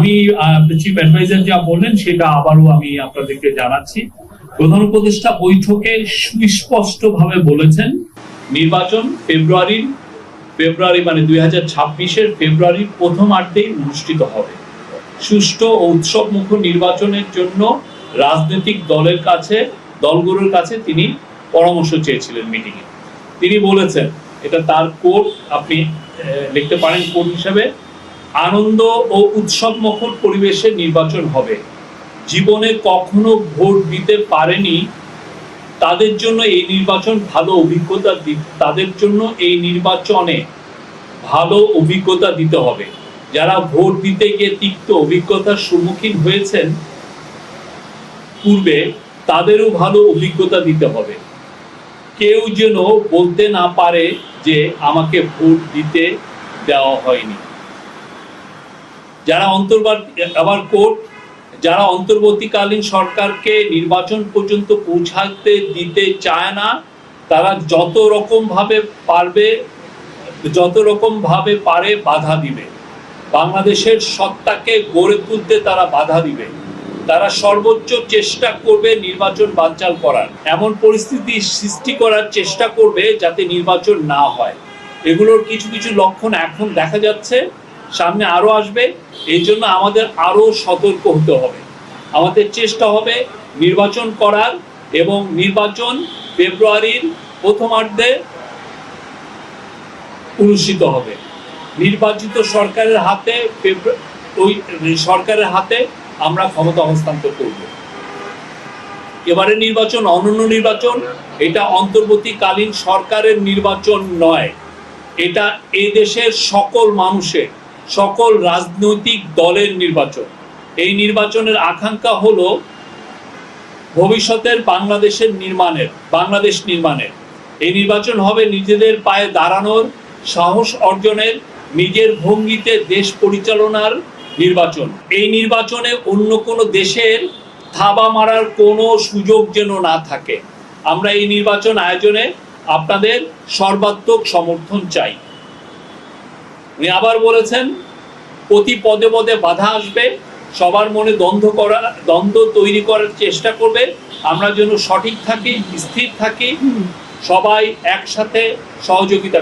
আমি chief adviser যা বললেন সেটা আবারও আমি আপনাদেরকে জানাচ্ছি। প্রধান উপদেষ্টা বৈঠকে সুস্পষ্ট ভাবে বলেছেন নির্বাচন ফেব্রুয়ারি মানে 2026-এর ফেব্রুয়ারির প্রথমার্ধেই অনুষ্ঠিত হবে। সুষ্ঠু ও উৎসবমুখর নির্বাচনের জন্য রাজনৈতিক দলগুলোর কাছে তিনি পরামর্শ চেয়েছিলেন মিটিংয়ে। তিনি বলেছেন, এটা তার কোট, আপনি লিখতে পারেন কোট হিসাবে, আনন্দ ও উৎসবমুখর পরিবেশে নির্বাচন হবে। জীবনে কখনো ভোট দিতে পারেনি তাদের জন্য এই নির্বাচন ভালো অভিজ্ঞতা দিতে হবে। যারা ভোট দিতে গিয়ে তিক্ত অভিজ্ঞতার সম্মুখীন হয়েছেন পূর্বে, তাদেরও ভালো অভিজ্ঞতা দিতে হবে। কেউ যেন বলতে না পারে যে আমাকে ভোট দিতে দেওয়া হয়নি। যারা অন্তর্বর্তীকালীন সরকারকে নির্বাচন পর্যন্ত পৌঁছাতে দিতে চায় না, তারা যত রকম ভাবে পারে বাধা দিবে। বাংলাদেশের সত্তাকে গড়ে তুলতে তারা বাধা দিবে। তারা সর্বোচ্চ চেষ্টা করবে নির্বাচন বানচাল করার, এমন পরিস্থিতি সৃষ্টি করার চেষ্টা করবে যাতে নির্বাচন না হয়। এগুলোর কিছু কিছু লক্ষণ এখন দেখা যাচ্ছে, সামনে আরো আসবে। এই জন্য আমাদের আরো সতর্ক হতে হবে। আমাদের চেষ্টা হবে নির্বাচন করার, এবং নির্বাচন ফেব্রুয়ারির প্রথমার্ধে অনুষ্ঠিত হবে। নির্বাচিত সরকারের হাতে আমরা ক্ষমতা হস্তান্তর করব। এবারে নির্বাচন অনন্য নির্বাচন, এটা অন্তর্বর্তীকালীন সরকারের নির্বাচন নয়। এটা এই দেশের সকল মানুষের, সকল রাজনৈতিক দলের নির্বাচন। এই নির্বাচনের আকাঙ্ক্ষা হলো ভবিষ্যতের বাংলাদেশ নির্মাণের। এই নির্বাচন হবে নিজেদের পায়ে দাঁড়ানোর, সাহস অর্জনের, নিজের ভঙ্গিতে দেশ পরিচালনার নির্বাচন। এই নির্বাচনে অন্য কোনো দেশের থাবা মারার কোনো সুযোগ যেন না থাকে। আমরা এই নির্বাচন আয়োজনে আপনাদের সর্বাত্মক সমর্থন চাই। উনি আবার বলেছেন, প্রতি পদে পদে বাধা আসবে, সবার মনে দ্বন্দ্ব তৈরি করার চেষ্টা করবে। আমরা যেন সঠিক থাকি, স্থির থাকি, সবাই একসাথে সহযোগিতা